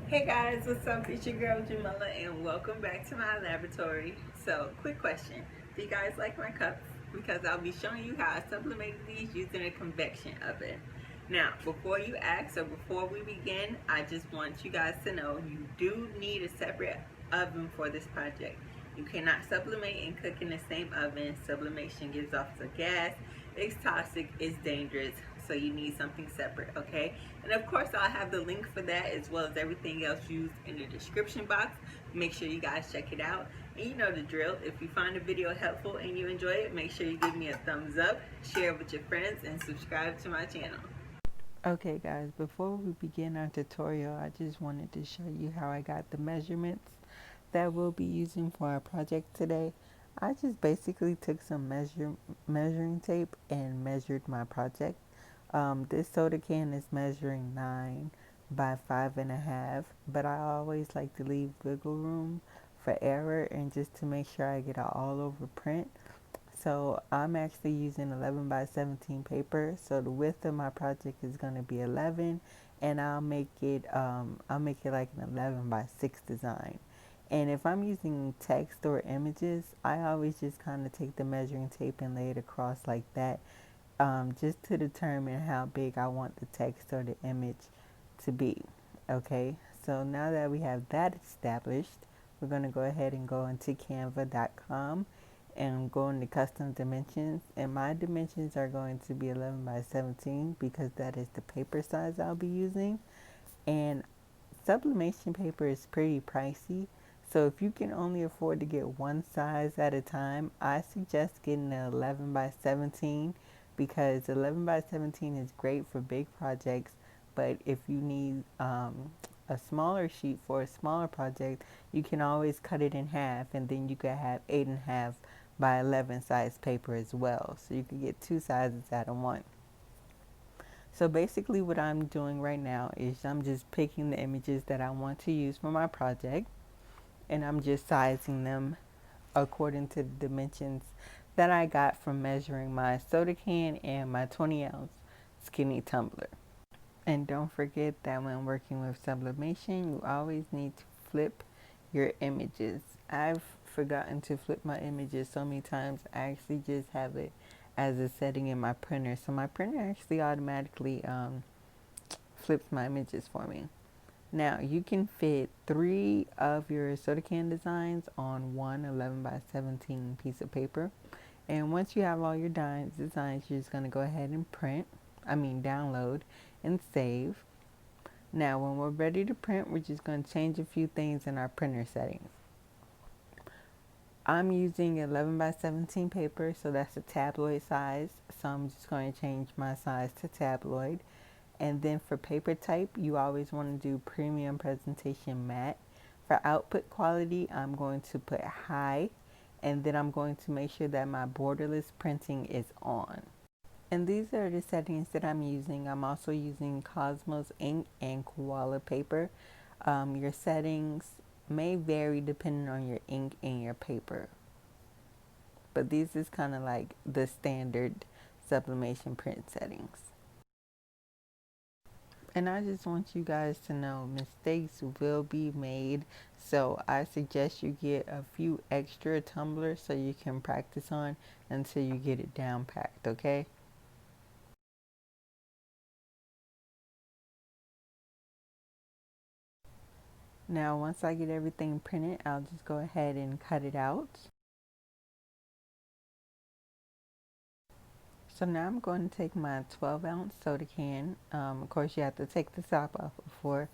Hey guys, what's up? It's your girl Jamila and welcome back to my laboratory. So, quick question. Do you guys like my cups? Because I'll be showing you how I sublimated these using a convection oven. Now, before you ask or before we begin, I just want you guys to know you do need a separate oven for this project. You cannot sublimate and cook in the same oven. Sublimation gives off the gas. It's toxic, it's dangerous, so you need something separate, okay? And of course, I'll have the link for that as well as everything else used in the description box. Make sure you guys check it out. And you know the drill. If you find the video helpful and you enjoy it, make sure you give me a thumbs up, share it with your friends, and subscribe to my channel. Okay guys, before we begin our tutorial, I just wanted to show you how I got the measurements that we'll be using for our project today. I just basically took some measuring tape and measured my project. This soda can is measuring 9 by 5.5, but I always like to leave wiggle room for error and just to make sure I get an all over print. So I'm actually using 11 by 17 paper. So the width of my project is going to be 11, and I'll make it like an 11 by 6 design. And if I'm using text or images, I always just kind of take the measuring tape and lay it across like that, just to determine how big I want the text or the image to be. Okay, so now that we have that established, we're going to go ahead and go into canva.com and go into custom dimensions, and my dimensions are going to be 11 by 17 because that is the paper size I'll be using. And sublimation paper is pretty pricey, so if you can only afford to get one size at a time, I suggest getting an 11 by 17 because 11 by 17 is great for big projects, but if you need a smaller sheet for a smaller project, you can always cut it in half, and then you could have 8.5 by 11 size paper as well, so you could get two sizes out of one. So basically what I'm doing right now is I'm just picking the images that I want to use for my project, and I'm just sizing them according to the dimensions that I got from measuring my soda can and my 20-ounce skinny tumbler. And don't forget that when working with sublimation, you always need to flip your images. I've forgotten to flip my images so many times. I actually just have it as a setting in my printer. So my printer actually automatically flips my images for me. Now you can fit 3 of your soda can designs on one 11 by 17 piece of paper. And once you have all your designs, you're just going to go ahead and download and save. Now when we're ready to print, we're just going to change a few things in our printer settings. I'm using 11 by 17 paper, so that's a tabloid size. So I'm just going to change my size to tabloid. And then for paper type, you always want to do premium presentation matte. For output quality, I'm going to put high, and then I'm going to make sure that my borderless printing is on. And these are the settings that I'm using. I'm also using Cosmos ink and koala paper. Your settings may vary depending on your ink and your paper, but these is kind of like the standard sublimation print settings. And I just want you guys to know mistakes will be made. So I suggest you get a few extra tumblers so you can practice on until you get it down packed, okay? Now once I get everything printed, I'll just go ahead and cut it out. So now I'm going to take my 12-ounce soda can. Of course, you have to take the top off before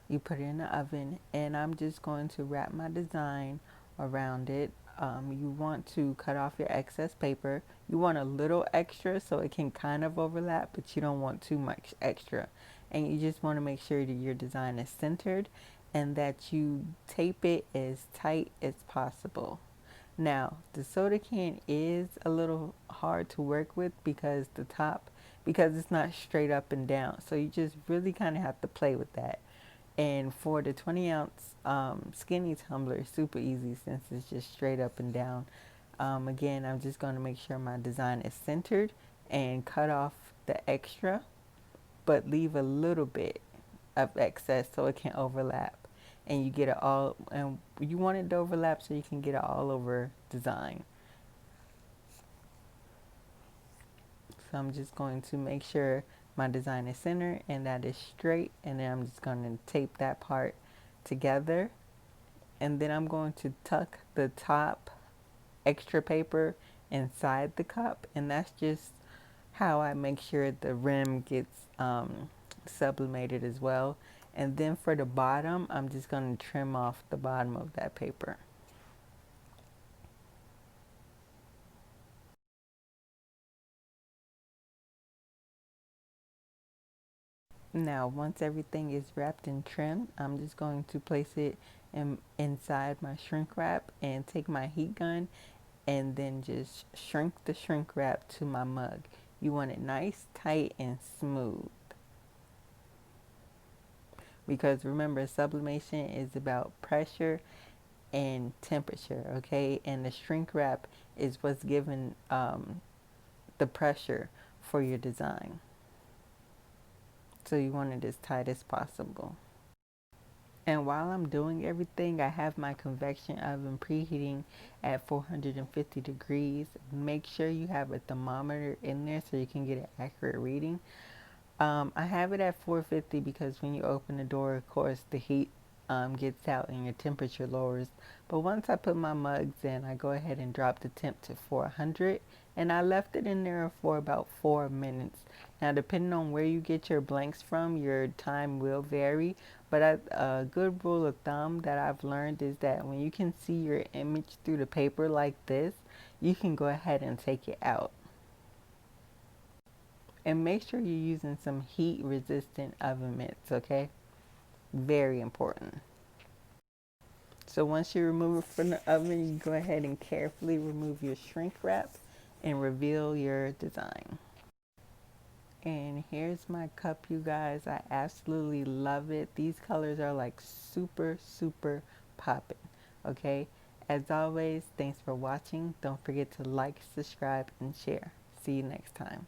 you put it in the oven. And I'm just going to wrap my design around it. You want to cut off your excess paper. You want a little extra so it can kind of overlap, but you don't want too much extra. And you just want to make sure that your design is centered and that you tape it as tight as possible. Now, the soda can is a little hard to work with because because it's not straight up and down. So you just really kind of have to play with that. And for the 20-ounce skinny tumbler, it's super easy since it's just straight up and down. Again, I'm just going to make sure my design is centered and cut off the extra, but leave a little bit of excess so it can overlap. and you get it all, and you want it to overlap so you can get it all over design. So I'm just going to make sure my design is centered and that is straight, and then I'm just going to tape that part together, and then I'm going to tuck the top extra paper inside the cup, and that's just how I make sure the rim gets sublimated as well. And then for the bottom, I'm just going to trim off the bottom of that paper. Now, once everything is wrapped and trimmed, I'm just going to place it inside my shrink wrap and take my heat gun and then just shrink the shrink wrap to my mug. You want it nice, tight, and smooth. Because remember, sublimation is about pressure and temperature, okay? And the shrink wrap is what's giving the pressure for your design. So you want it as tight as possible. And while I'm doing everything, I have my convection oven preheating at 450 degrees. Make sure you have a thermometer in there so you can get an accurate reading. I have it at 450 because when you open the door, of course, the heat gets out and your temperature lowers. But once I put my mugs in, I go ahead and drop the temp to 400, and I left it in there for about 4 minutes. Now, depending on where you get your blanks from, your time will vary. But a good rule of thumb that I've learned is that when you can see your image through the paper like this, you can go ahead and take it out. And make sure you're using some heat resistant oven mitts, okay? Very important. So once you remove it from the oven, you go ahead and carefully remove your shrink wrap and reveal your design. And here's my cup, you guys. I absolutely love it. These colors are like super, super popping, okay? As always, thanks for watching. Don't forget to like, subscribe, and share. See you next time.